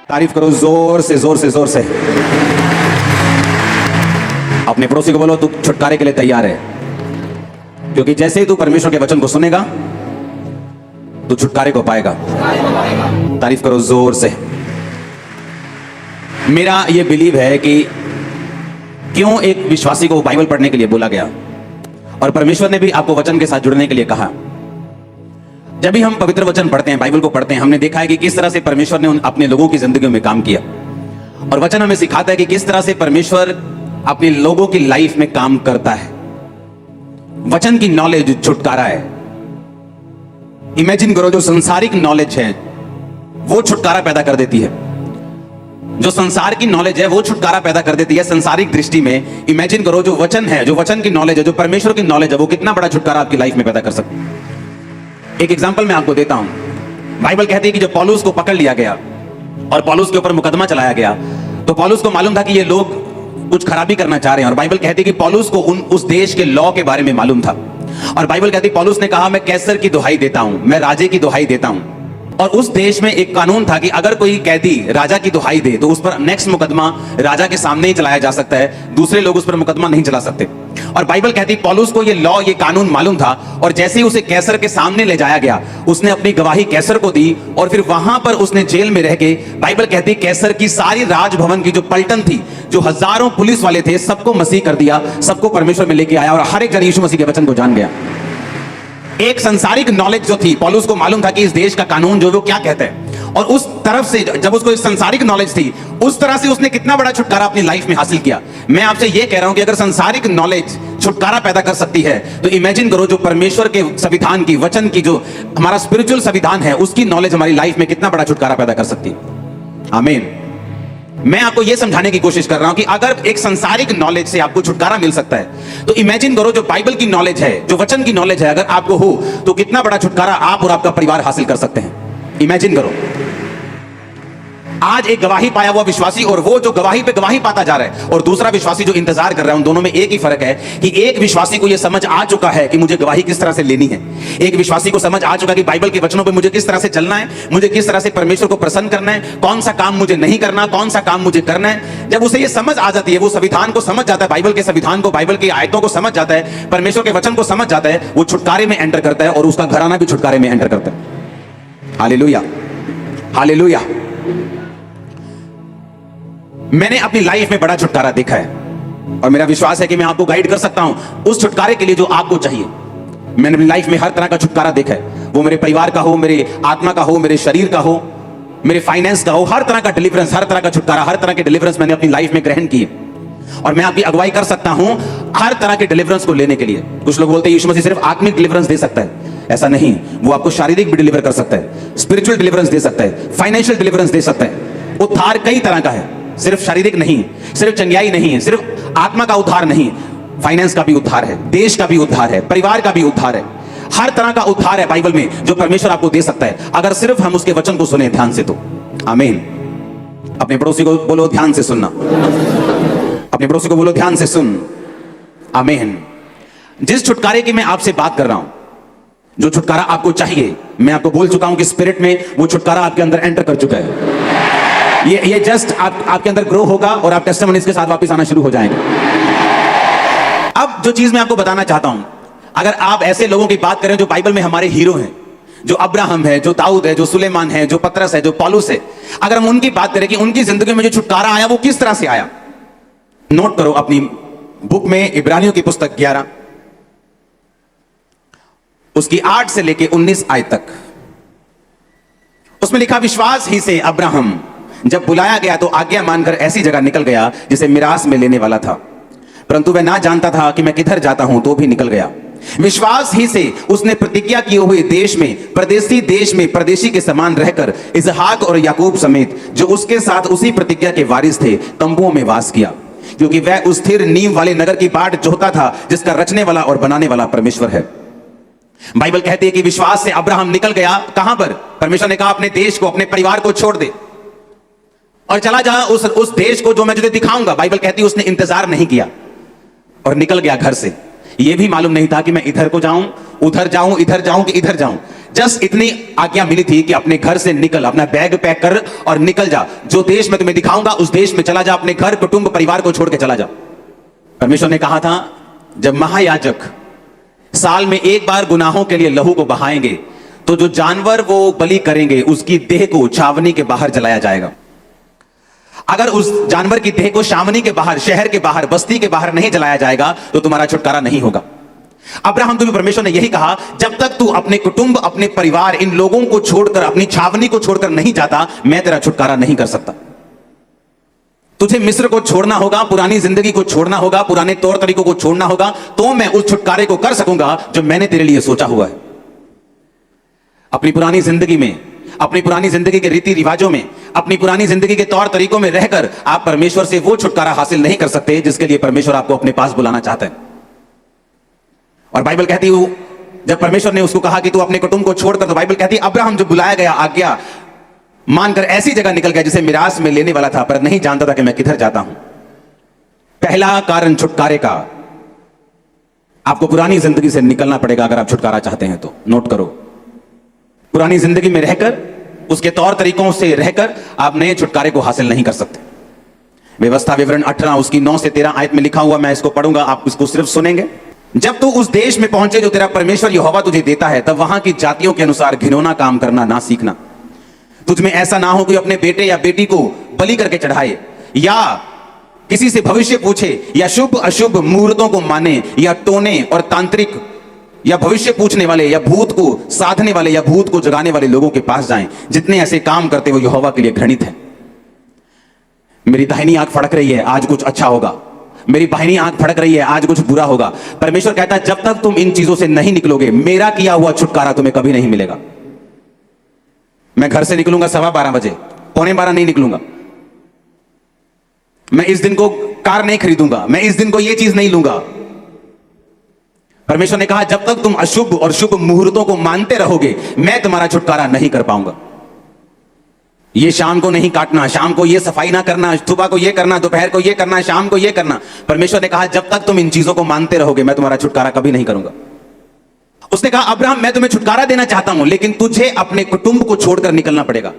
तारीफ करो जोर से जोर से जोर से। अपने पड़ोसी को बोलो तू छुटकारे के लिए तैयार है, क्योंकि जैसे ही तू परमेश्वर के वचन को सुनेगा तू छुटकारे को पाएगा। तारीफ करो जोर से। मेरा यह बिलीव है कि क्यों एक विश्वासी को बाइबल पढ़ने के लिए बोला गया और परमेश्वर ने भी आपको वचन के साथ जुड़ने के लिए कहा। जब भी हम पवित्र वचन पढ़ते हैं, बाइबल को पढ़ते हैं, हमने देखा है कि किस तरह से परमेश्वर ने अपने लोगों की जिंदगी में काम किया, और वचन हमें सिखाता है कि किस तरह से परमेश्वर अपने लोगों की लाइफ में काम करता है। वचन की नॉलेज छुटकारा है। इमेजिन करो, जो संसारिक नॉलेज है वो छुटकारा पैदा कर देती है। जो संसार की नॉलेज है वो छुटकारा पैदा कर देती है संसारिक दृष्टि में। इमेजिन करो, जो वचन है, जो वचन की नॉलेज है, जो परमेश्वर की नॉलेज है, वो कितना बड़ा छुटकारा आपकी लाइफ में पैदा कर सकती है। एक एग्जांपल मैं आपको देता हूं। बाइबल कहती है कि जब पौलुस को पकड़ लिया गया और पौलुस के ऊपर मुकदमा चलाया गया, तो पौलुस को मालूम था कि ये लोग कुछ खराबी करना चाह रहे हैं, और बाइबल कहती है कि पौलुस को उस देश के लॉ के बारे में मालूम था। और बाइबल कहती है पौलुस ने कहा, मैं कैसर की दुहाई देता हूं, मैं राजे की दुहाई देता हूं। और उस देश में एक कानून था कि अगर कोई कैदी राजा की दुहाई दे तो उस पर नेक्स्ट मुकदमा राजा के सामने ही चलाया जा सकता है, दूसरे लोग उस पर मुकदमा नहीं चला सकते। और बाइबल कहती है पौलुस को ये लॉ, ये कानून मालूम था, और जैसे ही उसे कैसर के सामने ले जाया गया, उसने अपनी गवाही कैसर को दी, और फिर वहां पर उसने जेल में रह के, बाइबल कहती है कैसर की सारी राजभवन की जो पलटन थी, जो हजारों पुलिस वाले थे, सबको मसीह कर दिया, सबको परमेश्वर में लेके आया, और हर एक जन यीशु मसीह के वचन को जान गया। एक संसारिक नॉलेज जो थी, पौलुस को मालूम था कि इस देश का कानून जो वो क्या कहता है, और उस तरफ से जब उसको इस संसारिक नॉलेज थी, उस तरह से उसने कितना बड़ा छुटकारा अपनी लाइफ में हासिल किया। मैं आपसे ये कह रहा हूं कि अगर संसारिक नॉलेज छुटकारा पैदा कर सकती है, तो इमेजिन करो जो परमेश्वर के संविधान की, वचन की, जो हमारा स्पिरिचुअल संविधान है, उसकी नॉलेज हमारी लाइफ में कितना बड़ा छुटकारा पैदा कर सकती है। आमीन। मैं आपको यह समझाने की कोशिश कर रहा हूं कि अगर एक संसारिक नॉलेज से आपको छुटकारा मिल सकता है, तो इमेजिन करो जो बाइबल की नॉलेज है, जो वचन की नॉलेज है, अगर आपको हो तो कितना बड़ा छुटकारा आप और आपका परिवार हासिल कर सकते हैं। इमेजिन करो, आज एक गवाही पाया हुआ विश्वासी और वो जो गवाही पे गवाही पाता जा रहा है, और दूसरा विश्वासी जो इंतजार कर रहा है, उन दोनों में एक ही फर्क है कि एक विश्वासी को यह समझ आ चुका है कि मुझे गवाही किस तरह से लेनी है। एक विश्वासी को समझ आ चुका है कि बाइबल के वचनों पे मुझे किस तरह से चलना है, मुझे किस तरह से परमेश्वर को प्रसन्न करना है, कौन सा काम मुझे नहीं करना, कौन सा काम मुझे करना है। जब उसे ये समझ आ जाती है, वो संविधान को समझ जाता है, बाइबल के संविधान को, बाइबल की आयतों को समझ जाता है, परमेश्वर के वचन को समझ जाता है, वो छुटकारे में एंटर करता है, और उसका घराना भी छुटकारे में एंटर करता है। Hallelujah, hallelujah. मैंने अपनी लाइफ में बड़ा छुटकारा देखा है, और मेरा विश्वास है कि मैं आपको गाइड कर सकता हूं उस छुटकारे के लिए जो आपको चाहिए। मैंने अपनी लाइफ में हर तरह का छुटकारा देखा है, वो मेरे परिवार का हो, मेरे आत्मा का हो, मेरे शरीर का हो, मेरे फाइनेंस का हो, हर तरह का डिलीवरेंस, हर तरह का छुटकारा, हर तरह के डिलीवरेंस मैंने अपनी लाइफ में ग्रहण किए, और मैं आपकी अगुवाई कर सकता हूं हर तरह के डिलीवरेंस को लेने के लिए। कुछ लोग बोलते हैं यीशु मसीह सिर्फ आत्मिक डिलीवरेंस दे सकता है, ऐसा नहीं, वो आपको शारीरिक भी डिलीवर कर सकता है, स्पिरिचुअल डिलीवरेंस दे सकता है, फाइनेंशियल डिलीवरेंस दे सकता है। उद्धार कई तरह का है, सिर्फ शारीरिक नहीं, सिर्फ चंगाई नहीं, सिर्फ आत्मा का उद्धार नहीं, फाइनेंस का भी उद्धार है, देश का भी उद्धार है, परिवार का भी उद्धार है। हर तरह का उद्धार है बाइबल में जो परमेश्वर आपको दे सकता है, अगर सिर्फ हम उसके वचन को सुने ध्यान से तो। आमीन। अपने पड़ोसी को बोलो ध्यान से सुनना, अपने पड़ोसी को बोलो ध्यान से सुन। आमीन। जिस छुटकारे की मैं आपसे बात कर रहा हूं, जो छुटकारा आपको चाहिए, मैं आपको बोल चुका हूं कि स्पिरिट में वो छुटकारा आपके अंदर एंटर कर चुका है। ये जस्ट आपके अंदर ग्रो होगा और आप टेस्टिमनीज के साथ वापस आना शुरू हो जाएंगे। अब जो चीज मैं आपको बताना चाहता हूं, अगर आप ऐसे लोगों की बात करें जो बाइबल में हमारे हीरो हैं, जो अब्राहम है, जो दाऊद है, जो सुलेमान है, जो पतरस है, जो पौलुस है, अगर हम उनकी बात करें कि उनकी जिंदगी में जो छुटकारा आया वो किस तरह से आया, नोट करो अपनी बुक में इब्रानियों की पुस्तक 11 उसकी 8 से लेके 19 आयत तक। उसमें लिखा, विश्वास ही से अब्राहम जब बुलाया गया तो आज्ञा मानकर ऐसी जगह निकल गया जिसे मिरास में लेने वाला था, परंतु वह ना जानता था कि मैं किधर जाता हूं, तो भी निकल गया। विश्वास ही से उसने प्रतिज्ञा किए हुए देश में, परदेशी देश में परदेशी के समान रहकर इसहाक और याकूब समेत जो उसके साथ उसी प्रतिज्ञा के वारिस थे, तंबुओं में वास किया, क्योंकि वह उस स्थिर नींव वाले नगर की बाट जोहता था जिसका रचने वाला और बनाने वाला परमेश्वर है। बाइबल कहती है कि विश्वास से अब्राहम निकल गया। कहां पर? परमेश्वर ने कहा अपने देश को, अपने परिवार को छोड़ दे और चला जा उस देश को जो मैं तुझे दिखाऊंगा। बाइबल कहती है उसने इंतजार नहीं किया और निकल गया घर से। यह भी मालूम नहीं था कि मैं इधर को जाऊं, उधर जाऊं, इधर जाऊं कि इधर जाऊं। जस्ट इतनी आज्ञा मिली थी कि अपने घर से निकल, अपना बैग पैक कर और निकल जा। जो देश में तुम्हें दिखाऊंगा उस देश में चला जा, अपने घर कुटुंब परिवार को छोड़ के चला जा। परमेश्वर ने कहा था जब महायाजक साल में एक बार गुनाहों के लिए लहू को बहाएंगे तो जो जानवर वो बलि करेंगे उसकी देह को छावनी के बाहर जलाया जाएगा। अगर उस जानवर की देह को छावनी के बाहर, शहर के बाहर, बस्ती के बाहर नहीं जलाया जाएगा तो तुम्हारा छुटकारा नहीं होगा। अब्राहम तुम्हें परमेश्वर ने यही कहा, जब तक तू अपने कुटुंब, अपने परिवार, इन लोगों को छोड़कर, अपनी छावनी को छोड़कर नहीं जाता, मैं तेरा छुटकारा नहीं कर सकता। तुझे मिस्र को छोड़ना होगा, पुरानी जिंदगी को छोड़ना होगा, पुराने तौर तरीकों को छोड़ना होगा, तो मैं उस छुटकारे को कर सकूंगा जो मैंने तेरे लिए सोचा हुआ है। अपनी पुरानी जिंदगी में, अपनी पुरानी जिंदगी के रीति रिवाजों में, अपनी पुरानी जिंदगी के तौर तरीकों में रहकर आप परमेश्वर से वो छुटकारा हासिल नहीं कर सकते जिसके लिए परमेश्वर आपको अपने पास बुलाना चाहता है। और बाइबल कहती है, जब परमेश्वर ने उसको कहा कि तू अपने कुटुंब को छोड़कर, तो बाइबल कहती है अब्राहम जो बुलाया गया, आज्ञा मानकर ऐसी जगह निकल गया जिसे मिरास में लेने वाला था, पर नहीं जानता था कि मैं किधर जाता हूं। पहला कारण छुटकारे का, आपको पुरानी जिंदगी से निकलना पड़ेगा अगर आप छुटकारा चाहते हैं तो। नोट करो, पुरानी जिंदगी में रहकर, उसके तौर तरीकों से रहकर आप नए छुटकारे को हासिल नहीं कर सकते। व्यवस्था विवरण 18 उसकी 9 से 13 आयत में लिखा हुआ, मैं इसको पढ़ूंगा, आप इसको सिर्फ सुनेंगे। जब तू उस देश में पहुंचे जो तेरा परमेश्वर यहोवा तुझे देता है, तब वहां की जातियों के अनुसार घिनौना काम करना ना सीखना। तुझ में ऐसा ना हो कि अपने बेटे या बेटी को बलि करके चढ़ाए, या किसी से भविष्य पूछे, या शुभ अशुभ मुहूर्तों को माने, या टोने और तांत्रिक या भविष्य पूछने वाले, या भूत को साधने वाले, या भूत को जगाने वाले लोगों के पास जाएं। जितने ऐसे काम करते वो यहोवा के लिए घृणित है। मेरी दाहिनी आंख फड़क रही है, आज कुछ अच्छा होगा। मेरी बाहिनी आंख फड़क रही है, आज कुछ बुरा होगा। परमेश्वर कहता है जब तक तुम इन चीजों से नहीं निकलोगे, मेरा किया हुआ छुटकारा तुम्हें कभी नहीं मिलेगा। मैं घर से निकलूंगा 12:15 बजे, 11:45 नहीं निकलूंगा। मैं इस दिन को कार नहीं खरीदूंगा, मैं इस दिन को यह चीज नहीं लूंगा। परमेश्वर ने कहा जब तक तुम अशुभ और शुभ मुहूर्तों को मानते रहोगे, मैं तुम्हारा छुटकारा नहीं कर पाऊंगा। ये शाम को नहीं काटना, शाम को ये सफाई ना करना, सुबह को ये करना, दोपहर को ये करना, शाम को ये करना। परमेश्वर ने कहा जब तक तुम इन चीजों को मानते रहोगे, मैं तुम्हारा छुटकारा कभी नहीं करूंगा। उसने कहा अब्राहम मैं तुम्हें छुटकारा देना चाहता हूं, लेकिन तुझे अपने कुटुंब को छोड़कर निकलना पड़ेगा,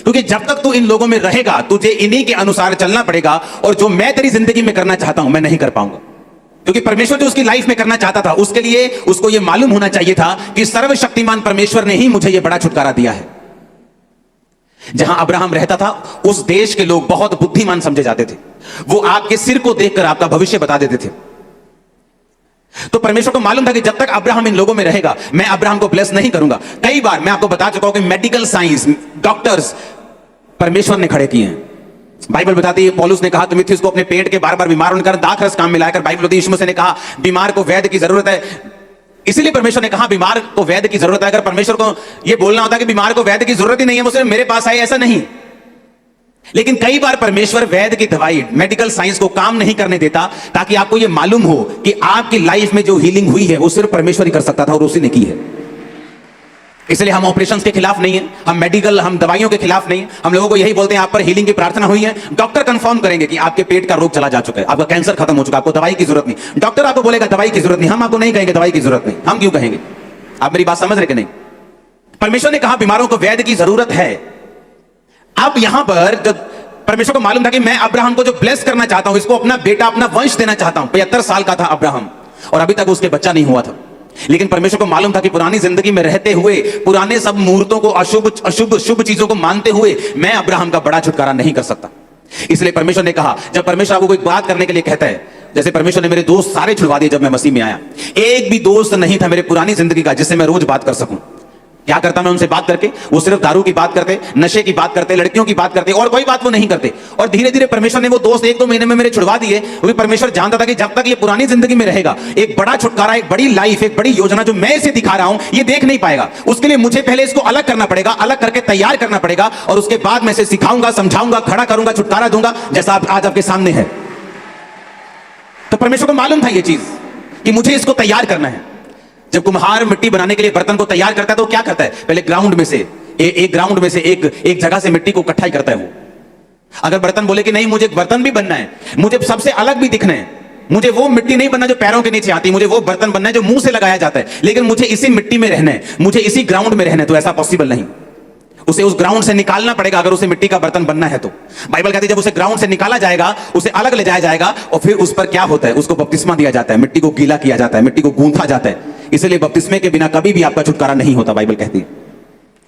क्योंकि जब तक तू इन लोगों में रहेगा तुझे इन्हीं के अनुसार चलना पड़ेगा, और जो मैं तेरी जिंदगी में करना चाहता हूं मैं नहीं कर पाऊंगा। क्योंकि परमेश्वर जो उसकी लाइफ में करना चाहता था, उसके लिए उसको यह मालूम होना चाहिए था कि सर्वशक्तिमान परमेश्वर ने ही मुझे यह बड़ा छुटकारा दिया है। जहां अब्राहम रहता था उस देश के लोग बहुत बुद्धिमान समझे जाते थे। वो आपके सिर को देखकर आपका भविष्य बता देते थे। तो परमेश्वर को मालूम था कि जब तक अब्राहम इन लोगों में रहेगा, मैं अब्राहम को ब्लेस नहीं करूंगा। कई बार मैं आपको बता चुका हूं कि मेडिकल साइंस, डॉक्टर्स परमेश्वर ने खड़े किए हैं। बाइबल बताती है, पौलुस ने कहा तिमुथियुस को अपने पेट के बार-बार बीमार होने का दाखरस काम में लाकर, बाइबल बताती है यीशु मसीह ने कहा बीमार को वैद्य की जरूरत है। इसीलिए परमेश्वर ने कहा बीमार को वैद्य की जरूरत है। अगर परमेश्वर को यह बोलना होता कि बीमार को वैद्य की जरूरत ही नहीं है, वो सिर्फ मेरे पास आए, ऐसा नहीं। लेकिन कई बार परमेश्वर वैद्य की दवाई, मेडिकल साइंस को काम नहीं करने देता, ताकि आपको यह मालूम हो कि आपकी लाइफ में जो हीलिंग हुई है वो सिर्फ परमेश्वर ही कर सकता था और उसी ने की है। इसलिए हम ऑपरेशंस के खिलाफ नहीं है, हम दवाइयों के खिलाफ नहीं है। हम लोगों को यही बोलते हैं आप पर हीलिंग की प्रार्थना हुई है, डॉक्टर कंफर्म करेंगे कि आपके पेट का रोग चला जा चुका है, आपका कैंसर खत्म हो चुका है, आपको दवाई की जरूरत नहीं। डॉक्टर आपको बोलेगा दवाई की जरूरत नहीं, हम आपको नहीं कहेंगे दवाई की जरूरत नहीं। हम क्यों कहेंगे? आप मेरी बात समझ रहे कि नहीं? परमेश्वर ने कहा बीमारों को वैद्य की जरूरत है। अब यहां पर जब परमेश्वर को मालूम था कि मैं अब्राहम को जो ब्लेस करना चाहता हूं, इसको अपना बेटा, अपना वंश देना चाहता हूं। 75 साल का था अब्राहम और अभी तक उसके बच्चा नहीं हुआ था। लेकिन परमेश्वर को मालूम था कि पुरानी जिंदगी में रहते हुए, पुराने सब मुहूर्तों को, अशुभ शुभ चीजों को मानते हुए मैं अब्राहम का बड़ा छुटकारा नहीं कर सकता। इसलिए परमेश्वर ने कहा, जब परमेश्वर आपको कोई बात करने के लिए कहता है, जैसे परमेश्वर ने मेरे दोस्त सारे छुड़वा दिए जब मैं मसीह में आया, एक भी दोस्त नहीं था मेरे पुरानी जिंदगी का जिससे मैं रोज बात कर सकूं। क्या करता मैं उनसे बात करके? वो सिर्फ दारू की बात करते, नशे की बात करते, लड़कियों की बात करते, और कोई बात वो नहीं करते। और धीरे धीरे परमेश्वर ने वो दोस्त 1-2 महीने में मेरे छुड़वा दिए। वो भी परमेश्वर जानता था कि जब तक ये पुरानी जिंदगी में रहेगा, एक बड़ा छुटकारा, एक बड़ी लाइफ, एक बड़ी योजना जो मैं इसे दिखा रहा हूं, ये देख नहीं पाएगा। उसके लिए मुझे पहले इसको अलग करना पड़ेगा, अलग करके तैयार करना पड़ेगा, और उसके बाद मैं इसे सिखाऊंगा, समझाऊंगा, खड़ा करूंगा, छुटकारा दूंगा, जैसा आज आपके सामने है। तो परमेश्वर को मालूम था ये चीज कि मुझे इसको तैयार करना है। जब कुम्हार मिट्टी बनाने के लिए बर्तन को तैयार करता है तो क्या करता है? पहले ग्राउंड में से एक जगह से मिट्टी को इकट्ठा ही करता है वो। अगर बर्तन बोले कि नहीं मुझे बर्तन भी बनना है, मुझे सबसे अलग भी दिखना है, मुझे वो मिट्टी नहीं बनना जो पैरों के नीचे आती, मुझे वो बर्तन बनना है जो मुंह से लगाया जाता है, लेकिन मुझे इसी मिट्टी में रहना है, मुझे इसी ग्राउंड में रहना है। तो ऐसा पॉसिबल नहीं, उसे उस ग्राउंड से निकालना पड़ेगा अगर उसे मिट्टी का बर्तन बनना है तो। बाइबल कहती है जब उसे ग्राउंड से निकाला जाएगा, उसे अलग ले जाया जाएगा, और फिर उस पर क्या होता है, उसको बपतिस्मा दिया जाता है, मिट्टी को गीला किया जाता है, मिट्टी को गूंथा जाता है। इसलिए बपतिस्मे के बिना कभी भी आपका छुटकारा नहीं होता, बाइबल कहती है।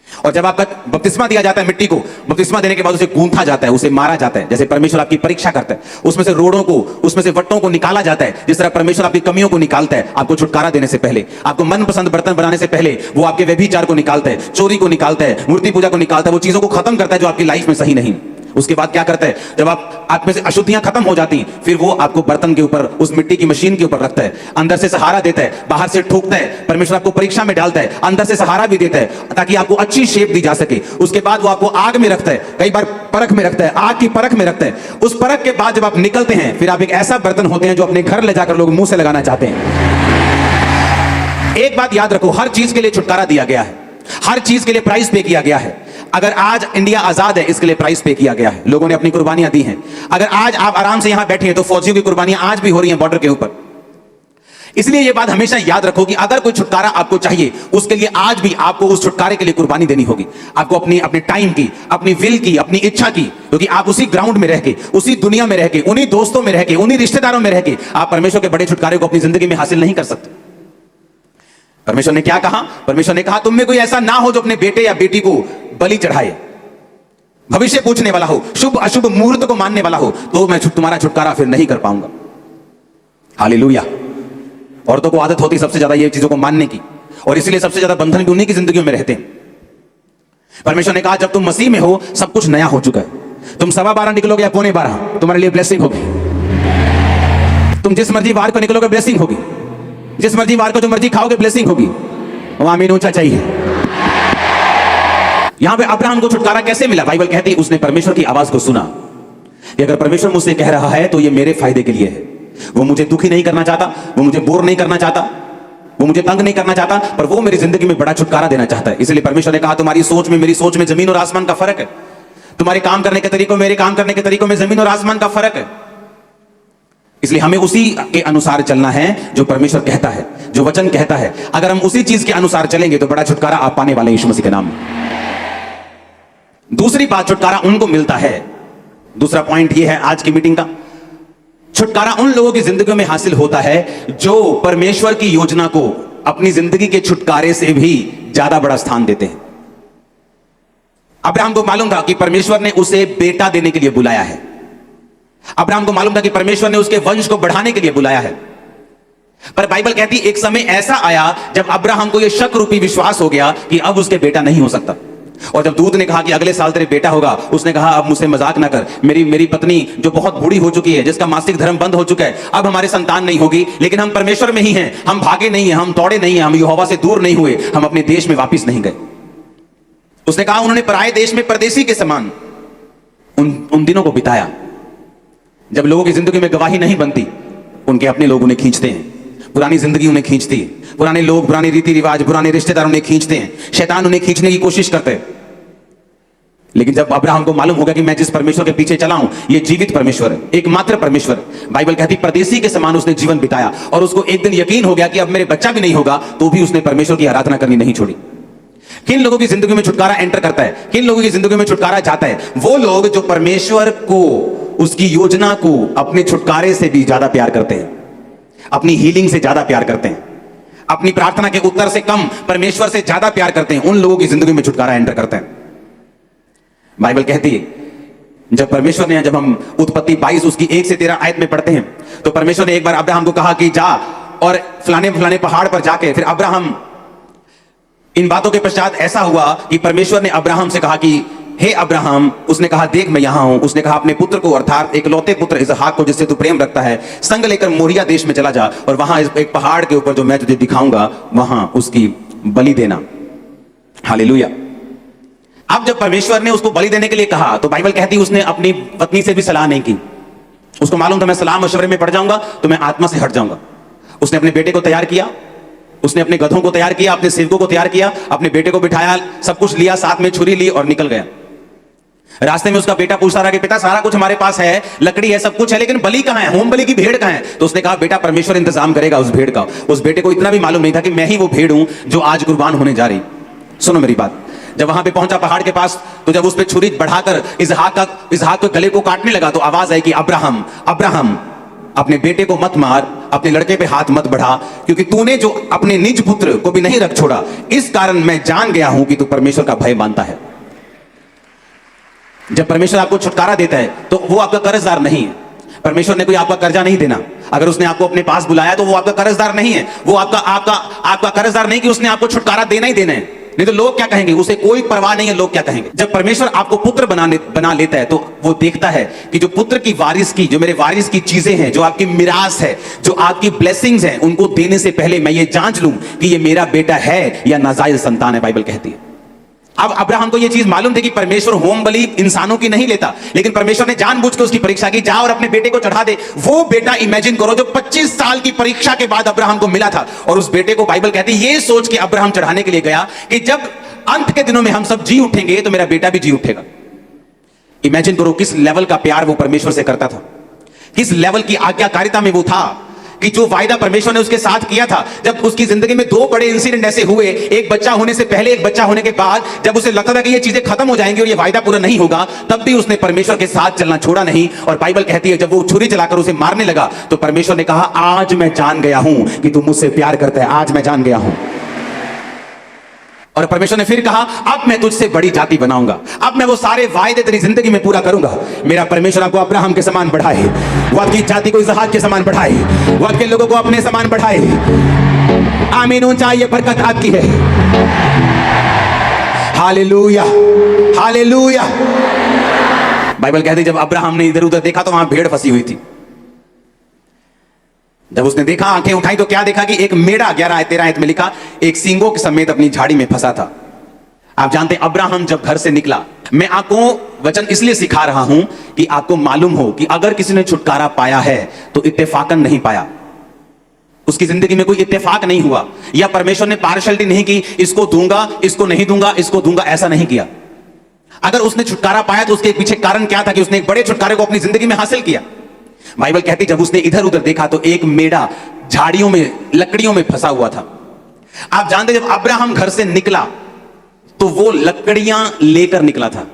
और जब आपका बपतिस्मा दिया जाता है, मिट्टी को बपतिस्मा देने के बाद उसे गूंथा जाता है, उसे मारा जाता है, जैसे परमेश्वर आपकी परीक्षा करता है, उसमें से रोड़ों को, उसमें से वट्टों को निकाला जाता है, जिस तरह परमेश्वर आपकी कमियों को निकालता है आपको छुटकारा देने से पहले, आपको मनपसंद बर्तन बनाने से पहले वो आपके व्यभिचार को निकालता है, चोरी को निकालता है, मूर्ति पूजा को निकालता है, वो चीजों को खत्म करता है जो आपकी लाइफ में सही नहीं। उसके बाद क्या करता है, जब आप में से अशुद्धियां खत्म हो जाती, फिर वो आपको बर्तन के ऊपर, उस मिट्टी की मशीन के ऊपर रखता है, अंदर से सहारा देता है, बाहर से ठोकता है, परमेश्वर आपको परीक्षा में डालता है, अंदर से सहारा भी देता है ताकि आपको अच्छी शेप दी जा सके। उसके बाद वो आपको आग में रखता है, कई बार परख में रखता है, आग की परख में रखता है। उस परख के बाद जब आप निकलते हैं, फिर आप एक ऐसा बर्तन होते हैं जो अपने घर ले जाकर लोग मुंह से लगाना चाहते हैं। एक बात याद रखो, हर चीज के लिए छुटकारा दिया गया है, हर चीज के लिए प्राइस पे किया गया है। अगर आज इंडिया आजाद है, इसके लिए प्राइस पे किया गया है, लोगों ने अपनी कुर्बानियां दी हैं। अगर आज आप आराम से यहां बैठे हैं तो फौजियों की कुर्बानियां आज भी हो रही हैं बॉर्डर के ऊपर। इसलिए यह बात हमेशा याद रखो कि अगर कोई छुटकारा आपको चाहिए, उसके लिए आज भी आपको उस छुटकारे के लिए कुर्बानी देनी होगी। आपको अपने टाइम की, अपनी विल की, अपनी इच्छा की, क्योंकि आप उसी ग्राउंड में रह के, उसी दुनिया में रह के, उन्हीं दोस्तों में रह के, उन्हीं रिश्तेदारों में रह के आप परमेश्वर के बड़े छुटकारे को अपनी जिंदगी में हासिल नहीं कर सकते। परमेश्वर ने क्या कहा? परमेश्वर ने कहा तुम में कोई ऐसा ना हो जो अपने बेटे या बेटी को बलि चढ़ाए, भविष्य पूछने वाला हो, शुभ अशुभ मुहूर्त को मानने वाला हो, तो मैं तुम्हारा छुटकारा फिर नहीं कर पाऊंगा। हालेलुया। औरतों को आदत होती सबसे ज्यादा ये चीजों को मानने की, और इसलिए सबसे ज्यादा बंधन भी उन्हीं की जिंदगी में रहते हैं। परमेश्वर ने कहा जब तुम मसीह में हो सब कुछ नया हो चुका है। तुम 12:15 निकलोगे या 11:15, तुम्हारे लिए ब्लेसिंग होगी। तुम जिस मर्जी वार को निकलोगे ब्लेसिंग होगी, जिस मर्जी वार को जो मर्जी खाओगे ब्लेसिंग होगी। आमीन ऊंचा चाहिए। यहां पे अब्राहम को छुटकारा कैसे मिला? बाइबल कहती है उसने परमेश्वर की आवाज को सुना कि अगर परमेश्वर मुझसे कह रहा है तो ये मेरे फायदे के लिए है। वो मुझे दुखी नहीं करना चाहता, वो मुझे बोर नहीं करना चाहता, वो मुझे तंग नहीं करना चाहता, पर वो मेरी जिंदगी में बड़ा छुटकारा देना चाहता है। इसलिए परमेश्वर ने कहा तुम्हारी सोच में मेरी सोच में जमीन और आसमान का फर्क है, तुम्हारे काम करने के तरीकों मेरे काम करने के तरीकों में जमीन और आसमान का फर्क है। इसलिए हमें उसी के अनुसार चलना है जो परमेश्वर कहता है, जो वचन कहता है। अगर हम उसी चीज के अनुसार चलेंगे तो बड़ा छुटकारा आप पाने वाले यीशु मसीह के नाम में। दूसरी बात, छुटकारा उनको मिलता है। दूसरा पॉइंट यह है आज की मीटिंग का, छुटकारा उन लोगों की जिंदगी में हासिल होता है जो परमेश्वर की योजना को अपनी जिंदगी के छुटकारे से भी ज्यादा बड़ा स्थान देते हैं। अब्राहम को मालूम था कि परमेश्वर ने उसे बेटा देने के लिए बुलाया है। अब्राहम को मालूम था कि परमेश्वर ने उसके वंश को बढ़ाने के लिए बुलाया है। पर बाइबल कहती एक समय ऐसा आया जब अब्राहम को यह शक रूपी विश्वास हो गया कि अब उसके बेटा नहीं हो सकता। और जब दूत ने कहा कि अगले साल तेरे बेटा होगा, उसने कहा अब मुझसे मजाक ना कर, मेरी पत्नी जो बहुत बूढ़ी हो चुकी है, जिसका मासिक धर्म बंद हो चुका है, अब हमारे संतान नहीं होगी, लेकिन हम परमेश्वर में ही हैं, हम भागे नहीं हैं, हम दौड़े नहीं हैं, हम यहोवा से दूर नहीं हुए, हम अपने देश में वापिस नहीं गए। उसने कहा उन्होंने पराये देश में परदेसी के समान उन दिनों को बिताया जब लोगों की जिंदगी में गवाही नहीं बनती, उनके अपने लोग उन्हें खींचते हैं, पुरानी जिंदगी उन्हें खींचती है, पुराने लोग, पुराने रीति रिवाज, पुराने रिश्तेदार उन्हें खींचते हैं, शैतान उन्हें खींचने की कोशिश करते हैं। लेकिन जब अब्राहम को मालूम होगा कि मैं जिस परमेश्वर के पीछे चला हूं ये जीवित परमेश्वर है, एकमात्र परमेश्वर, बाइबल कहती परदेसी के समान उसने जीवन बिताया, और उसको एक दिन यकीन हो गया कि अब मेरे बच्चा भी नहीं होगा, तो भी उसने परमेश्वर की आराधना करनी नहीं छोड़ी। किन लोगों की जिंदगी में छुटकारा एंटर करता है, किन लोगों की जिंदगी में छुटकारा जाता है? वो लोग जो परमेश्वर को, उसकी योजना को अपने छुटकारे से भी ज्यादा प्यार करते हैं, अपनी हीलिंग से ज्यादा प्यार करते हैं, अपनी प्रार्थना के उत्तर से कम परमेश्वर से ज्यादा प्यार करते हैं। उन लोगों की जिंदगी में छुटकारा एंटर करते हैं। बाइबल कहती है जब हम उत्पत्ति 22 उसकी 1 से 13 आयत में पढ़ते हैं, तो परमेश्वर ने एक बार अब्राहम को कहा कि जा और फलाने फलाने पहाड़ पर जाके, फिर अब्राहम, इन बातों के पश्चात ऐसा हुआ कि परमेश्वर ने अब्राहम से कहा कि हे अब्राहम, उसने कहा देख मैं यहां हूं। उसने कहा अपने पुत्र को, अर्थात एकलौते पुत्र इसहाक को जिससे तू प्रेम रखता है, संग लेकर मोरिया देश में चला जा, और वहां एक पहाड़ के ऊपर जो मैं तुझे दिखाऊंगा वहां उसकी बलि देना। हालेलुया। अब जब परमेश्वर ने उसको बलि देने के लिए कहा, तो बाइबल कहती है उसने अपनी पत्नी से भी सलाह नहीं की। उसको मालूम था मैं सलाह मशवरे में पड़ जाऊंगा तो मैं आत्मा से हट जाऊंगा। उसने अपने बेटे को तैयार किया, उसने अपने गधों को तैयार किया, अपने सेवकों को तैयार किया, अपने बेटे को बिठाया, सब कुछ लिया, साथ में छुरी ली और निकल गया। रास्ते में उसका बेटा पूछता रहा कि पिता सारा कुछ हमारे पास है, लकड़ी है, सब कुछ है, लेकिन बलि कहां है, होम बलि की भेड़ कहां है? तो उसने कहा बेटा परमेश्वर इंतजाम करेगा उस भेड़ का। उस बेटे को इतना भी मालूम नहीं था कि मैं ही वो भेड़ हूं जो आज कुर्बान होने जा रही। सुनो मेरी बात, जब वहां पे पहुंचा पहाड़ के पास, तो जब उस पे छुरी बढ़ाकर इसहाक के गले को काटने लगा, तो आवाज आई कि अब्राहम अब्राहम, अपने बेटे को मत मार, अपने लड़के पे हाथ मत बढ़ा, क्योंकि तूने जो अपने निज पुत्र को भी नहीं रख छोड़ा, इस कारण मैं जान गया हूं कि तू परमेश्वर का भय मानता है। जब परमेश्वर आपको छुटकारा देता है तो वो आपका कर्जदार नहीं है। परमेश्वर ने कोई आपका कर्जा नहीं देना। अगर उसने आपको अपने पास बुलाया तो वो आपका कर्जदार नहीं है। वो आपका कर्जदार नहीं कि उसने आपको छुटकारा देना ही देना है, नहीं तो लोग क्या कहेंगे, उसे कोई परवाह नहीं है लोग क्या कहेंगे। जब परमेश्वर आपको पुत्र बना लेता है तो वो देखता है कि जो पुत्र की वारिस की, जो मेरे वारिस की चीजें हैं, जो आपकी मिरास है, जो आपकी ब्लेसिंग्स हैं, उनको देने से पहले मैं ये जांच लूं कि ये मेरा बेटा है या नाजायज संतान है, बाइबल कहती है। अब अब्राहम को यह चीज मालूम थी कि परमेश्वर होम बलि इंसानों की नहीं लेता, लेकिन परमेश्वर ने जानबूझ के उसकी परीक्षा की, जा और अपने बेटे को चढ़ा दे। वो बेटा इमेजिन करो जो 25 साल की परीक्षा के बाद अब्राहम को मिला था, और उस बेटे को बाइबल कहती है ये सोच के अब्राहम चढ़ाने के लिए गया कि जब अंत के दिनों में हम सब जी उठेंगे तो मेरा बेटा भी जी उठेगा। इमेजिन करो किस लेवल का प्यार वो परमेश्वर से करता था, किस लेवल की आज्ञाकारिता में वो था कि जो वायदा परमेश्वर ने उसके साथ किया था। जब उसकी जिंदगी में 2 बड़े इंसिडेंट ऐसे हुए, एक बच्चा होने से पहले, एक बच्चा होने के बाद, जब उसे लगता था कि ये चीजें खत्म हो जाएंगी और ये वायदा पूरा नहीं होगा, तब भी उसने परमेश्वर के साथ चलना छोड़ा नहीं। और बाइबल कहती है जब वो छुरी चलाकर उसे मारने लगा तो परमेश्वर ने कहा आज मैं जान गया हूं कि तू मुझसे प्यार करता है, आज मैं जान गया हूं। और परमेश्वर ने फिर कहा अब मैं तुझसे बड़ी जाति बनाऊंगा, अब मैं वो सारे वायदे तेरी जिंदगी में पूरा करूंगा। मेरा परमेश्वर आपको अब्राहम के समान बढ़ाए, वो आपकी जाति को इसहाक के समान बढ़ाए, वो आपके लोगों को अपने समान बढ़ाए। आमीन, ऊंचाई ये बरकत आपकी है। Hallelujah hallelujah. बाइबल कहती जब अब्राहम ने इधर उधर देखा तो वहां भेड़ फंसी हुई थी। जब उसने देखा, आंखें उठाई तो क्या देखा कि एक मेढ़ा, 11-13 आयत में लिखा, एक सींगों के समेत अपनी झाड़ी में फंसा था। आप जानते हैं अब्राहम जब घर से निकला, मैं आपको वचन इसलिए सिखा रहा हूं कि आपको मालूम हो कि अगर किसी ने छुटकारा पाया है तो इत्तेफाकन नहीं पाया। उसकी जिंदगी में कोई इत्तेफाक नहीं हुआ, या परमेश्वर ने पार्शलिटी नहीं की, इसको दूंगा, इसको नहीं दूंगा, इसको दूंगा, ऐसा नहीं किया। अगर उसने छुटकारा पाया तो उसके पीछे कारण क्या था कि उसने एक बड़े छुटकारे को अपनी जिंदगी में हासिल किया। बाइबल कहती जब उसने इधर उधर देखा तो एक मेढ़ा झाड़ियों में, लकड़ियों में फंसा हुआ था। आप जानते जब अब्राहम घर से निकला तो वो लकड़ियां लेकर निकला था।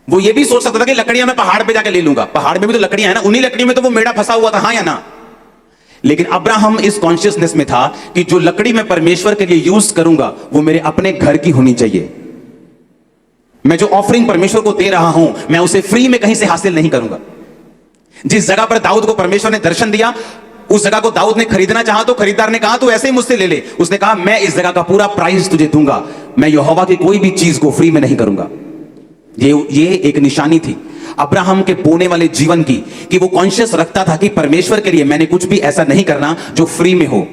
वो ये भी सोच सकता था कि लकड़ियां मैं पहाड़ पे जाकर ले लूंगा, पहाड़ में भी तो लकड़ियां है ना, उन्हीं लकड़ियों में तो वो मेढ़ा फंसा हुआ था, हाँ या ना। लेकिन अब्राहम इस कॉन्शियसनेस में था कि जो लकड़ी मैं परमेश्वर के लिए यूज करूंगा वो मेरे अपने घर की होनी चाहिए। मैं जो ऑफरिंग परमेश्वर को दे रहा हूं मैं उसे फ्री में कहीं से हासिल नहीं करूंगा। जिस जगह पर दाऊद को परमेश्वर ने दर्शन दिया, उस जगह को दाऊद ने खरीदना चाहा तो खरीदार ने कहा तू ऐसे ही मुझसे ले ले। उसने कहा मैं इस जगह का पूरा प्राइस तुझे दूंगा, मैं यहोवा की कोई भी चीज को फ्री में नहीं करूंगा। ये एक निशानी थी अब्राहम के बोने वाले जीवन की, कि वो कॉन्शियस रखता था कि परमेश्वर के लिए मैंने कुछ भी ऐसा नहीं करना जो फ्री में हो।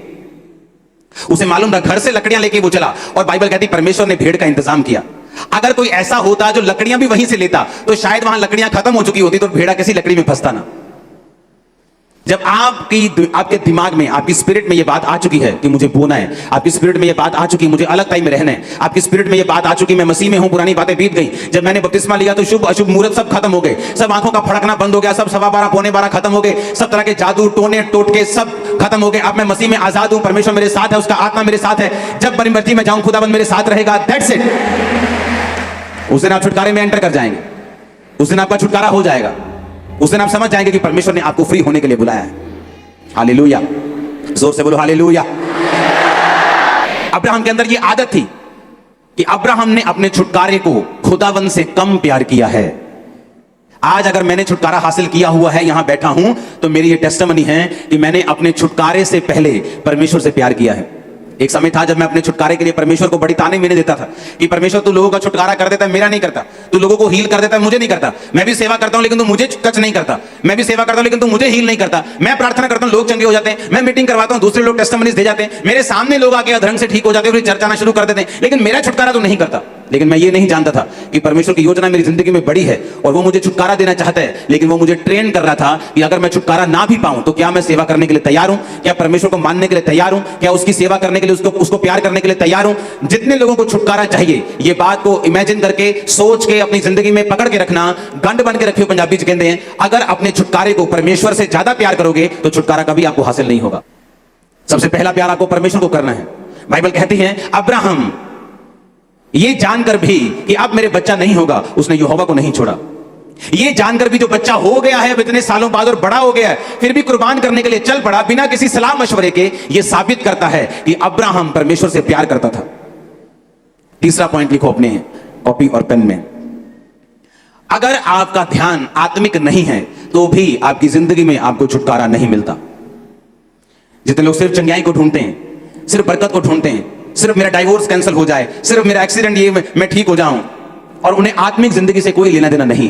उसे मालूम था, घर से लकड़ियां लेके वो चला, और बाइबल कहती परमेश्वर ने भेड़ का इंतजाम किया। अगर कोई ऐसा होता जो लकड़ियां भी वहीं से लेता तो शायद वहां लकड़ियां खत्म हो चुकी होती, तो भेड़ा किसी लकड़ी में फंसता ना। जब आपके दिमाग में, आपकी स्पिरिट में यह बात आ चुकी है कि मुझे बोना है, आपकी स्पिरिट में यह बात आ चुकी है मुझे अलग टाइम में रहना है, आपकी स्पिरिट में यह बात आ चुकी मैं मसीह में हूं, पुरानी बातें बीत गई। जब मैंने बपतिस्मा लिया तो शुभ अशुभ मुहूर्त सब खत्म हो गए, सब आंखों का फड़कना बंद हो गया, सब 12:15 पौने 12 खत्म हो गए, सब तरह के जादू टोने टोटके सब खत्म हो गए। अब मैं मसीह में आजाद हूं, परमेश्वर मेरे साथ है, उसका आत्मा मेरे साथ है। जब मेरी मर्जी में जाऊं खुदाबंद मेरे साथ रहेगा। That's it. उस दिन आप छुटकारे में एंटर कर जाएंगे, उस दिन आपका छुटकारा हो जाएगा, उस दिन आप समझ जाएंगे कि परमेश्वर ने आपको फ्री होने के लिए बुलाया है। हालेलुया, जोर से बोलो हालेलुया। अब्राहम के अंदर ये आदत थी कि अब्राहम ने अपने छुटकारे को खुदावंद से कम प्यार किया है। आज अगर मैंने छुटकारा हासिल किया हुआ है, यहां बैठा हूं, तो मेरी ये टेस्टिमनी है कि मैंने अपने छुटकारे से पहले परमेश्वर से प्यार किया है। एक समय था जब मैं अपने छुटकारे के लिए परमेश्वर को बड़ी ताने मैंने देता था कि परमेश्वर तू लोगों का छुटकारा कर देता है, मेरा नहीं करता, तू लोगों को हील कर देता है, मुझे नहीं करता। मैं भी सेवा करता हूं लेकिन तू मुझे टच नहीं करता, मैं भी सेवा करता हूं लेकिन तू मुझे हील नहीं करता। मैं प्रार्थना करता हूं, लोग चंगे हो जाते हैं, मैं मीटिंग करवाता हूं, दूसरे लोग टेस्टिमनीज दे जाते हैं, मेरे सामने लोग आके अधर्म से ठीक हो जाते हैं, फिर चर्चा आना शुरू कर देते हैं, लेकिन मेरा छुटकारा तो नहीं करता। लेकिन मैं ये नहीं जानता था कि परमेश्वर की योजना मेरी जिंदगी में बड़ी है और वो मुझे छुटकारा देना चाहता है, लेकिन वो मुझे ट्रेन कर रहा था कि अगर मैं छुटकारा ना भी पाऊं तो क्या मैं सेवा करने के लिए तैयार हूं, क्या परमेश्वर को मानने के लिए तैयार हूं, क्या उसकी सेवा करने के लिए उसको प्यार करने के लिए तैयार हूं। जितने लोगों को छुटकारा चाहिए, ये बात को इमेजिन करके सोच के अपनी जिंदगी में पकड़ के रखना, गंढ बन के रखियो, पंजाबी च कहते हैं। अगर अपने छुटकारे को परमेश्वर से ज्यादा प्यार करोगे तो छुटकारा कभी आपको हासिल नहीं होगा। सबसे पहला प्यार आपको परमेश्वर को करना है। बाइबल कहती है अब्राहम ये जानकर भी कि अब मेरे बच्चा नहीं होगा, उसने यहोवा को नहीं छोड़ा। ये जानकर भी जो बच्चा हो गया है इतने सालों बाद और बड़ा हो गया है, फिर भी कुर्बान करने के लिए चल पड़ा बिना किसी सलाह मशवरे के। यह साबित करता है कि अब्राहम परमेश्वर से प्यार करता था। तीसरा पॉइंट लिखो अपने कॉपी और पेन में। अगर आपका ध्यान आत्मिक नहीं है तो भी आपकी जिंदगी में आपको छुटकारा नहीं मिलता। जितने लोग सिर्फ चंगाई को ढूंढते हैं, सिर्फ बरकत को ढूंढते हैं, सिर्फ मेरा डाइवोर्स कैंसिल हो जाए, सिर्फ मेरा एक्सीडेंट ये मैं ठीक हो जाऊं, और उन्हें आत्मिक जिंदगी से कोई लेना देना नहीं।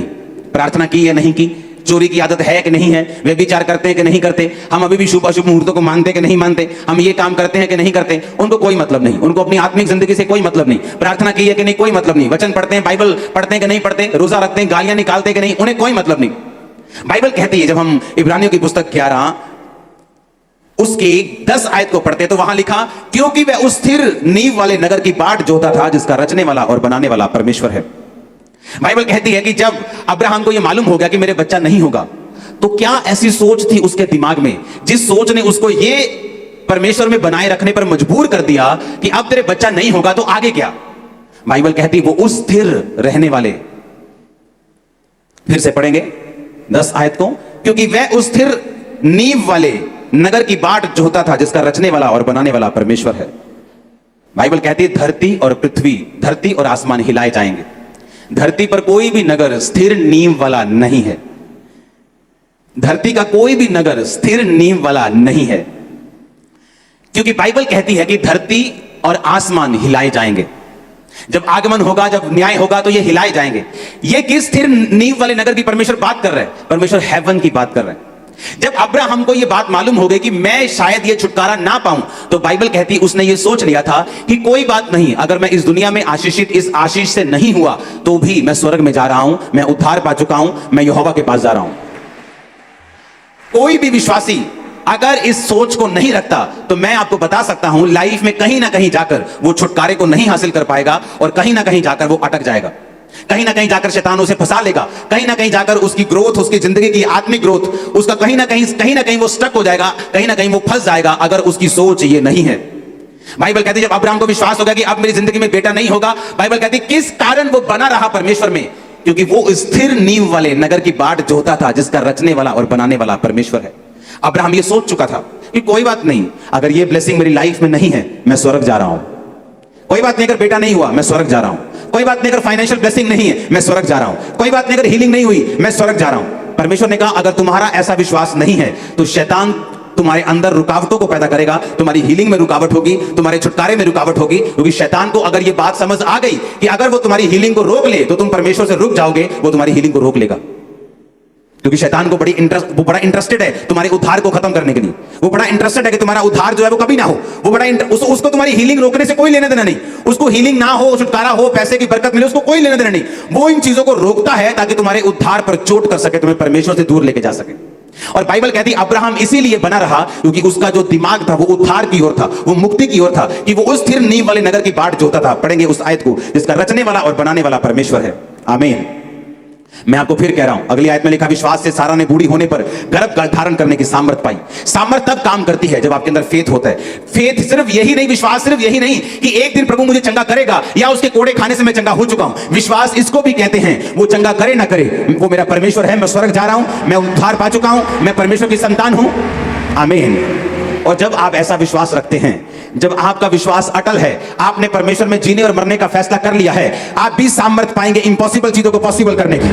प्रार्थना की या नहीं की, चोरी की आदत है कि नहीं है, व्यभिचार करते हैं कि नहीं करते, हम अभी भी शुभ अशुभ मुहूर्तों को मानते कि नहीं मानते, हम ये काम करते हैं कि नहीं करते, उनको कोई मतलब नहीं। उनको अपनी आत्मिक जिंदगी से कोई मतलब नहीं। प्रार्थना की है कि नहीं, कोई मतलब नहीं। वचन पढ़ते हैं, बाइबल पढ़ते हैं कि नहीं पढ़ते, रोजा रखते हैं, गालियां निकालते हैं कि नहीं, उन्हें कोई मतलब नहीं। बाइबल कहती है, जब हम इब्रानियों की पुस्तक 11 उसकी 10 आयत को पढ़ते तो वहां लिखा, क्योंकि वह उस स्थिर नींव वाले नगर की बाट जोता था जिसका रचने वाला और बनाने वाला परमेश्वर है। बाइबल कहती है कि जब अब्राहम को यह मालूम हो गया कि मेरे बच्चा नहीं होगा, तो क्या ऐसी सोच थी उसके दिमाग में जिस सोच ने उसको ये परमेश्वर में बनाए रखने पर मजबूर कर दिया कि अब तेरे बच्चा नहीं होगा तो आगे क्या। बाइबल कहती है वो उस स्थिर रहने वाले, फिर से पढ़ेंगे 10 आयत को, क्योंकि वह उस स्थिर नींव वाले नगर की बाट जोता था जिसका रचने वाला और बनाने वाला परमेश्वर है। बाइबल कहती है धरती और पृथ्वी, धरती और आसमान हिलाए जाएंगे। धरती पर कोई भी नगर स्थिर नींव वाला नहीं है। धरती का कोई भी नगर स्थिर नींव वाला नहीं है, क्योंकि बाइबल कहती है कि धरती और आसमान हिलाए जाएंगे। जब आगमन होगा, जब न्याय होगा तो ये हिलाए जाएंगे। ये किस स्थिर नींव वाले नगर की परमेश्वर बात कर रहे हैं? परमेश्वर हेवन की बात कर रहे हैं। जब अब्राहम को यह बात मालूम हो गई कि मैं शायद यह छुटकारा ना पाऊं, तो बाइबल कहती उसने यह सोच लिया था कि कोई बात नहीं, अगर मैं इस दुनिया में आशीषित इस आशीष से नहीं हुआ तो भी मैं स्वर्ग में जा रहा हूं, मैं उद्धार पा चुका हूं, मैं यहोवा के पास जा रहा हूं। कोई भी विश्वासी अगर इस सोच को नहीं रखता तो मैं आपको बता सकता हूं लाइफ में कहीं ना कहीं जाकर वो छुटकारे को नहीं हासिल कर पाएगा और कहीं ना कहीं जाकर वो अटक जाएगा। कहीं ना कहीं जाकर शैतान उसे फंसा लेगा। कहीं ना कहीं जाकर उसकी ग्रोथ, उसकी जिंदगी की आत्मिक ग्रोथ, उसका कहीं ना कहीं वो स्टक हो जाएगा, कहीं ना कहीं वो फंस जाएगा अगर उसकी सोच ये नहीं है। बाइबल कहती है जब अब्राहम को विश्वास हो गया कि अब मेरी जिंदगी में बेटा नहीं होगा, बाइबल कहती है किस कारण वो बना रहा परमेश्वर में, क्योंकि वो स्थिर नींव वाले नगर की बाट जोता था जिसका रचने वाला और बनाने वाला परमेश्वर है। अब्राहम ये सोच चुका था कि कोई बात नहीं, अगर ये ब्लेसिंग मेरी लाइफ में नहीं है मैं स्वर्ग जा रहा हूं। कोई बात नहीं, अगर बेटा नहीं हुआ मैं स्वर्ग जा रहा हूं। कोई बात नहीं, अगर फाइनेंशियल ब्लेसिंग नहीं है मैं स्वर्ग जा रहा हूं। कोई बात नहीं, अगर हीलिंग नहीं हुई मैं स्वर्ग जा रहा हूं। परमेश्वर ने कहा अगर तुम्हारा ऐसा विश्वास नहीं है तो शैतान तुम्हारे अंदर रुकावटों को पैदा करेगा, तुम्हारी हीलिंग में रुकावट होगी, तुम्हारे छुटकारे में रुकावट होगी, क्योंकि शैतान को अगर ये बात समझ आ गई कि अगर वो तुम्हारी हीलिंग को रोक ले तो तुम परमेश्वर से रुक जाओगे, वो तुम्हारी हीलिंग को रोक लेगा। क्योंकि शैतान को वो बड़ा इंटरेस्टेड है तुम्हारे उद्धार को खत्म करने के लिए। वो बड़ा इंटरेस्टेड है कि तुम्हारा उद्धार जो है वो कभी ना हो। वो बड़ा उसको तुम्हारी हीलिंग रोकने से कोई लेना देना नहीं। उसको हीलिंग ना हो, छुटकारा हो, पैसे की बरकत मिले, उसको कोई लेना देना नहीं। वो इन चीजों को रोकता है ताकि तुम्हारे उद्धार पर चोट कर सके, तुम्हें परमेश्वर से दूर लेके जा सके। और बाइबल कहती अब्राहम इसीलिए बना रहा क्योंकि उसका जो दिमाग था वो उद्धार की ओर था, वो मुक्ति की ओर था, कि वो उस स्थिर नींव वाले नगर की बाट जोता था। पढ़ेंगे उस आयत को, जिसका रचने वाला और बनाने वाला परमेश्वर है। आमीन। मैं आपको फिर कह रहा हूं, अगली आयत में लिखा विश्वास से सारा ने बूढ़ी होने पर गर्भ धारण करने की सामर्थ पाई। सामर्थ तब काम करती है जब आपके अंदर फेथ होता है। फेथ सिर्फ यही नहीं, विश्वास सिर्फ यही नहीं कि एक दिन प्रभु मुझे चंगा करेगा या उसके कोड़े खाने से मैं चंगा हो चुका हूं। विश्वास इसको भी कहते हैं, वो चंगा करे ना करे वो मेरा परमेश्वर है, मैं स्वर्ग जा रहा हूं, मैं उद्धार पा चुका हूं, मैं परमेश्वर की संतान हूं। आमीन। और जब आप ऐसा विश्वास रखते हैं, जब आपका विश्वास अटल है, आपने परमेश्वर में जीने और मरने का फैसला कर लिया है, आप भी सामर्थ पाएंगे इंपॉसिबल चीजों को पॉसिबल करने की।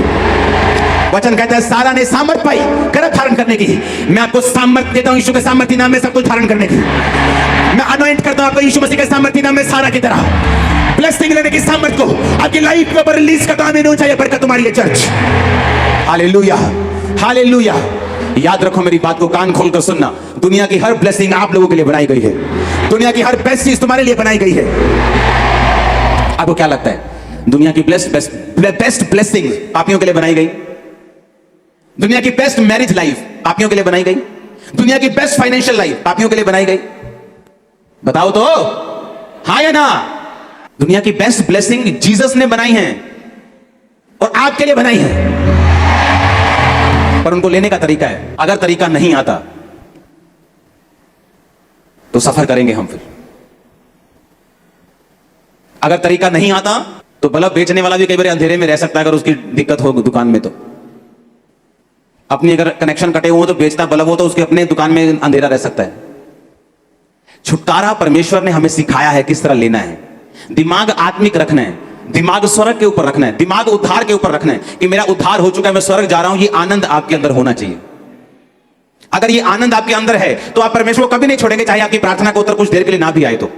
वचन कहता है सारा ने सामर्थ पाई गर्भ धारण करने की। मैं आपको सामर्थ देता हूं यीशु के सामर्थी नाम में सब कुछ धारण करने की। मैं अनॉइंट करता हूं आपको यीशु मसीह के सामर्थी नाम में सारा की तरह ब्लेसिंग लेने की सामर्थ को आपकी लाइफ के ऊपर रिलीज करता हूं। नहीं चाहिए बरकत तुम्हारी है चर्च। Hallelujah, hallelujah. याद रखो मेरी बात को कान खोलकर सुनना, दुनिया की हर ब्लेसिंग आप लोगों के लिए बनाई गई है। दुनिया की हर बेस्ट चीज तुम्हारे लिए बनाई गई है। आपको क्या लगता है दुनिया की बेस्ट ब्लेसिंग पापियों के लिए बनाई गई। दुनिया की बेस्ट मैरिज लाइफ पापियों के लिए बनाई गई। दुनिया की बेस्ट फाइनेंशियल लाइफ पापियों के लिए बनाई गई। बताओ तो, हाँ या ना? दुनिया की बेस्ट ब्लेसिंग जीसस ने बनाई है और आपके लिए बनाई है, पर उनको लेने का तरीका है। अगर तरीका नहीं आता तो सफर करेंगे हम। फिर अगर तरीका नहीं आता तो बल्ब बेचने वाला भी कई बार अंधेरे में रह सकता है, अगर उसकी दिक्कत हो दुकान में। तो अपनी अगर कनेक्शन कटे हुए तो बेचता बल्ब हो तो उसके अपने दुकान में अंधेरा रह सकता है। छुटकारा परमेश्वर ने हमें सिखाया है किस तरह लेना है। दिमाग आत्मिक रखना है, दिमाग स्वर्ग के ऊपर रखना है, दिमाग उद्धार के ऊपर रखना है कि मेरा उद्धार हो चुका है, मैं स्वर्ग जा रहा हूं। ये आनंद आपके अंदर होना चाहिए। अगर ये आनंद आपके अंदर है तो आप परमेश्वर को कभी नहीं छोड़ेंगे, चाहे आपकी प्रार्थना का उत्तर कुछ देर के लिए ना भी आए तो।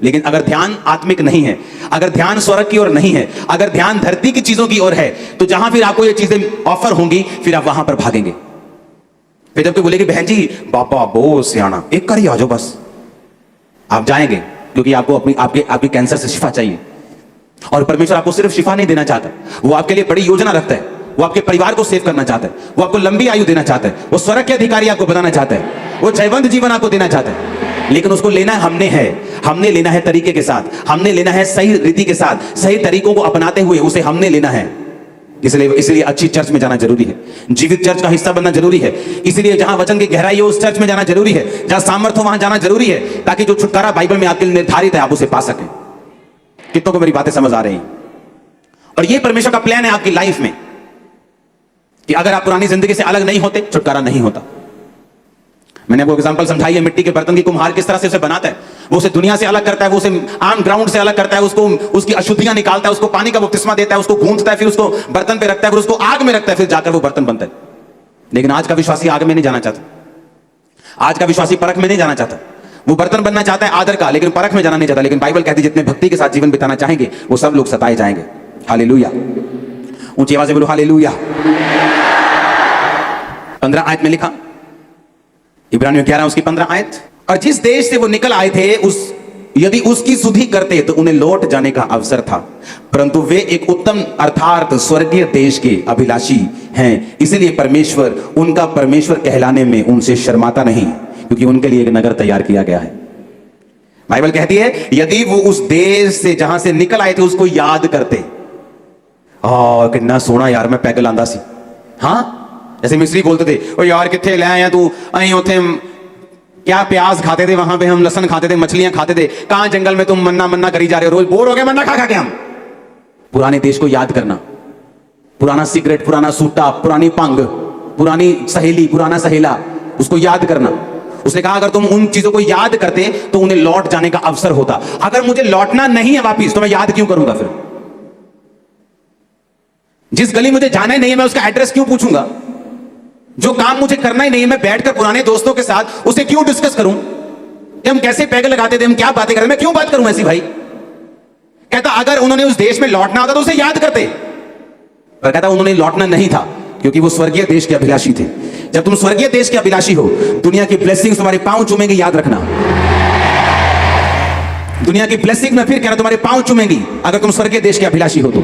लेकिन अगर ध्यान आत्मिक नहीं है, अगर ध्यान स्वर्ग की ओर नहीं है, अगर ध्यान धरती की चीजों की ओर है, तो जहां फिर आपको ये चीजें ऑफर होंगी फिर आप वहां पर भागेंगे। फिर जब कोई बोलेगी बहन जी बाबा बहुत सियाना, एक कर ही आ जाओ बस, आप जाएंगे, क्योंकि आपको आपकी कैंसर से शिफा चाहिए। और परमेश्वर आपको सिर्फ शिफा नहीं देना चाहता, वो आपके लिए बड़ी योजना रखता है। वो आपके परिवार को सेव करना चाहता है, वो आपको लंबी आयु देना चाहता है, वो स्वर्ग के अधिकारी आपको बनाना चाहता है, वो जयवंत जीवन आपको देना चाहता है। लेकिन उसको लेना हमने लेना है तरीके के साथ, हमने लेना है सही रीति के साथ, सही तरीकों को अपनाते हुए उसे हमने लेना है। इसलिए अच्छी चर्च में जाना जरूरी है, जीवित चर्च का हिस्सा बनना जरूरी है। इसलिए जहां वचन की गहराई है उस चर्च में जाना जरूरी है, जहां सामर्थ्य हो वहां जाना जरूरी है, ताकि जो छुटकारा बाइबल में आपके लिए निर्धारित है आप उसे पा सकें। कितनों को मेरी बातें समझ आ रही हैं? और ये परमेश्वर का प्लान है आपकी लाइफ में कि अगर आप पुरानी जिंदगी से अलग नहीं होते, छुटकारा नहीं होता। मैंने आपको एग्जांपल समझाई है, मिट्टी के बर्तन की कुम्हार किस तरह से उसे बनाता है। वो उसे दुनिया से अलग करता है, वो उसे आम ग्राउंड से अलग करता है, उसको उसकी अशुद्धियां निकालता है, उसको पानी का बपतिस्मा देता है, उसको गूंथता है, फिर उसको बर्तन पे रखता है, फिर उसको आग में रखता है, फिर जाकर वो बर्तन बनता है। लेकिन आज का विश्वासी आग में नहीं जाना चाहता, आज का विश्वासी परख में नहीं जाना चाहता। वो बर्तन बनना चाहता है आदर का, लेकिन परख में जाना नहीं चाहता। लेकिन बाइबल कहती है जितने भक्ति के साथ जीवन बिताना चाहेंगे वो सब लोग सताए जाएंगे। हालेलुया, ऊंची आवाज से बोलो हालेलुया। 15 आयत में लिखा, इब्रानियों 11 उसकी 15 आयत, और जिस देश से वो निकल आए थे यदि उसकी सुधि करते तो उन्हें लौट जाने का अवसर था, परंतु वे एक उत्तम अर्थात स्वर्गीय देश के अभिलाषी हैं, इसलिए परमेश्वर उनका परमेश्वर कहलाने में उनसे शर्माता नहीं, क्योंकि उनके लिए एक नगर तैयार किया गया है। बाइबल कहती है यदि वो उस देश से जहां से निकल आए थे उसको याद करते, कितना सोना यार मैं पैगल आंदा सी। हाँ, जैसे मिस्री बोलते थे ओ यार किथे ले आया तू, अं उथे क्या प्याज खाते थे, वहां पे हम लहसन खाते थे, मछलियां खाते थे, कहां जंगल में तुम मन्ना मन्ना करी जा रहे हो, रोज बोर हो गए मन्ना खा खा के हम। पुराने देश को याद करना, पुराना सिगरेट, पुराना सूटा, पुरानी पंग, पुरानी सहेली, पुराना सहेला, उसको याद करना। उसने कहा अगर तुम उन चीजों को याद करते तो उन्हें लौट जाने का अवसर होता। अगर मुझे लौटना नहीं है वापिस तो मैं याद क्यों करूंगा? फिर जिस गली मुझे जाना ही नहीं है मैं उसका एड्रेस क्यों पूछूंगा? जो काम मुझे करना ही नहीं है मैं बैठकर पुराने दोस्तों के साथ उसे क्यों डिस्कस करूं कि हम कैसे पैग लगाते थे, हम क्या बातें करते, मैं क्यों बात करूं ऐसी? भाई कहता अगर उन्होंने उस देश में लौटना होता तो उसे याद करते, पर कहता उन्होंने लौटना नहीं था क्योंकि वो स्वर्गीय देश के अभिलाषी थे। जब तुम स्वर्गीय देश के अभिलाषी हो, दुनिया की ब्लेसिंग्स तुम्हारे पांव चूमेंगी, याद रखना। दुनिया की ब्लेसिंग में फिर कह रहा तुम्हारे पांव चूमेंगी अगर तुम स्वर्गीय देश के अभिलाषी हो तो।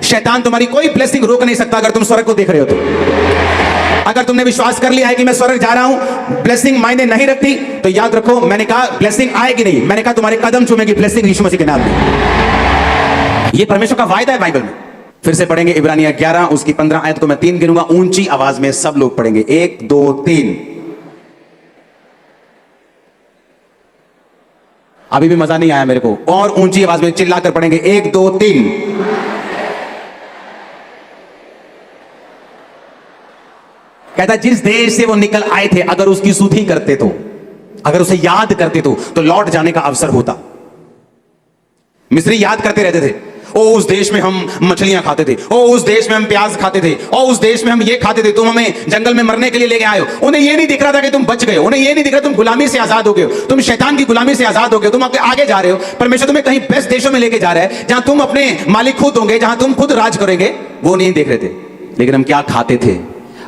शैतान तुम्हारी कोई ब्लेसिंग रोक नहीं सकता अगर तुम स्वर्ग को देख रहे हो तो। अगर तुमने विश्वास कर लिया है कि मैं स्वर्ग जा रहा हूं, ब्लेसिंग मायने नहीं रखती, तो याद रखो मैंने कहा ब्लेसिंग आएगी नहीं, मैंने कहा तुम्हारे कदम चूमेगी ब्लेसिंग यीशु मसीह के नाम में। यह परमेश्वर का वायदा है बाइबल में। फिर से पढ़ेंगे इब्रानिया 11 उसकी 15 आयत को मैं 3 गिनूंगा, ऊंची आवाज में सब लोग पढ़ेंगे। 1 2 3। अभी भी मजा नहीं आया मेरे को, और ऊंची आवाज में चिल्लाकर पढ़ेंगे। 1 2 3। कहता जिस देश से वो निकल आए थे अगर उसकी सुधि करते तो, अगर उसे याद करते तो लौट जाने का अवसर होता। मिस्री याद करते रहते थे, ओ उस देश में हम मछलियां खाते थे, ओ उस देश में हम प्याज खाते थे, ओ उस देश में हम ये खाते थे, तुम हमें जंगल में मरने के लिए लेके आए हो। उन्हें ये नहीं दिख रहा था कि तुम बच गए हो, उन्हें ये नहीं दिख रहा तुम गुलामी से आजाद हो गए हो, तुम शैतान की गुलामी से आजाद हो गए हो, तुम आगे जा रहे हो। परमेश्वर तुम्हें कहीं बेस्ट देशों में लेके जा रहा है जहां तुम अपने मालिक खुद होंगे, जहां तुम खुद राज करेंगे। वो नहीं देख रहे थे। लेकिन हम क्या खाते थे,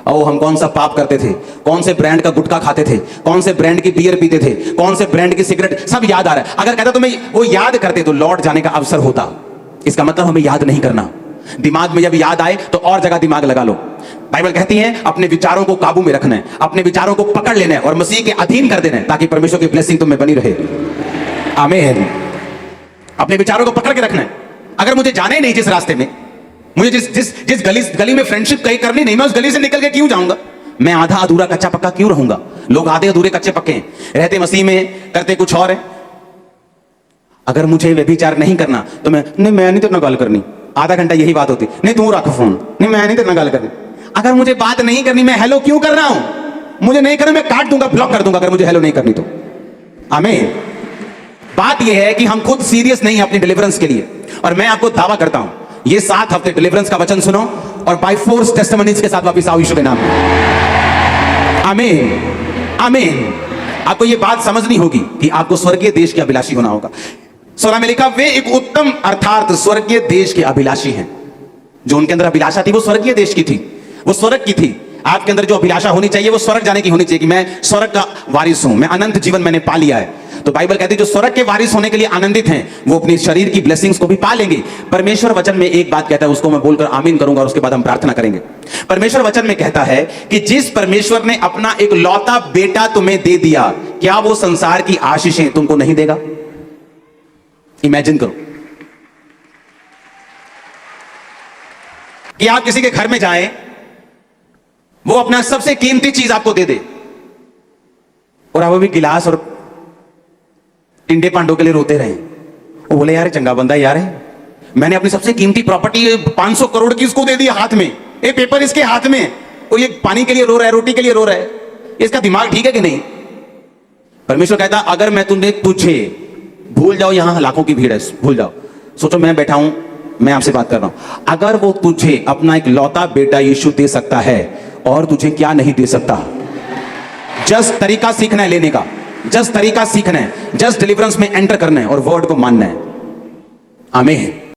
और हम कौन सा पाप करते थे, कौन से ब्रांड का गुटखा खाते थे, कौन से ब्रांड की बियर पीते थे, कौन से ब्रांड की सिगरेट, सब याद आ रहा है। अगर कहता तुम्हें वो याद करते तो लौट जाने का अवसर होता। इसका मतलब हमें याद नहीं करना। दिमाग में जब याद आए तो और जगह दिमाग लगा लो। बाइबल कहती है अपने विचारों को काबू में रखना है, अपने विचारों को पकड़ लेना है और मसीह के अधीन कर देना है, ताकि परमेश्वर की ब्लेसिंग तुम में बनी रहे। आमीन। अपने विचारों को पकड़ के रखना है। अगर मुझे जाना ही नहीं जिस रास्ते में, मुझे जिस गली में फ्रेंडशिप कहीं करनी नहीं, मैं उस गली से निकल के क्यों जाऊंगा? मैं आधा अधूरा कच्चा पक्का क्यों रहूंगा? लोग आधे अधूरे कच्चे पक्के हैं, रहते मसीह में करते कुछ और है। अगर मुझे व्यभिचार नहीं करना तो मैं नहीं तेरे नाल गल करनी, आधा घंटा यही बात होती, नहीं तू रख फोन, नहीं मैं नहीं तेरे नाल गल करनी। अगर मुझे बात नहीं करनी, मैं हेलो क्यों कर रहा हूं? मुझे नहीं करना, मैं काट दूंगा, ब्लॉक कर दूंगा अगर मुझे हेलो नहीं करनी तो। आमीन। बात यह है कि हम खुद सीरियस नहीं है अपनी डिलीवरेंस के लिए, और मैं आपको दावा करता हूं ये 7 हफ्ते डिलीवरेंस का वचन सुनो और बाय फोर्स टेस्टिमनीज के साथ वापस आओ यीशु के नाम में। आमीन। आमीन। आपको यह बात समझनी होगी कि आपको स्वर्गीय देश के अभिलाषी होना होगा। सोलह में लिखा वे एक उत्तम अर्थात स्वर्गीय देश के अभिलाषी हैं। जो उनके अंदर अभिलाषा थी वो स्वर्गीय देश की थी, वो स्वर्ग की थी। आपके अंदर जो अभिलाषा होनी चाहिए वो स्वर्ग जाने की होनी चाहिए कि मैं स्वर्ग का वारिस हूं, मैं अनंत जीवन मैंने पा लिया है। तो बाइबल कहती है जो स्वर्ग के वारिस होने के लिए आनंदित हैं वो अपनी शरीर की ब्लेसिंग्स को भी पा लेंगे। परमेश्वर वचन में एक बात कहता है, उसको मैं बोलकर आमीन करूंगा और उसके बाद हम प्रार्थना करेंगे। परमेश्वर वचन में कहता है कि जिस परमेश्वर ने अपना एक लौता बेटा तुम्हें दे दिया, क्या वो संसार की आशीषें तुमको नहीं देगा? इमेजिन करो कि आप किसी के घर में जाएं, वो अपना सबसे कीमती चीज आपको दे दे और आप अभी गिलास और टिंडे पांडों के लिए रोते रहे। वो बोले यार चंगा बंदा यार है, मैंने अपनी सबसे कीमती प्रॉपर्टी 500 करोड़ की इसको दे दी हाथ में, ये पेपर इसके हाथ में, वो ये पानी के लिए रो रहा है, रोटी के लिए रो रहा है, इसका दिमाग ठीक है कि नहीं? परमेश्वर कहता अगर मैं तुझे भूल जाओ, यहां लाखों की भीड़ है, भूल जाओ, सोचो मैं बैठा हूं, मैं आपसे बात कर रहा हूं, अगर वो तुझे अपना एक लौता बेटा यीशु दे सकता है और तुझे क्या नहीं दे सकता? जस्ट तरीका सीखना है लेने का, जस्ट तरीका सीखना है, जस्ट डिलीवरेंस में एंटर करना है और वर्ड को मानना है। आमीन।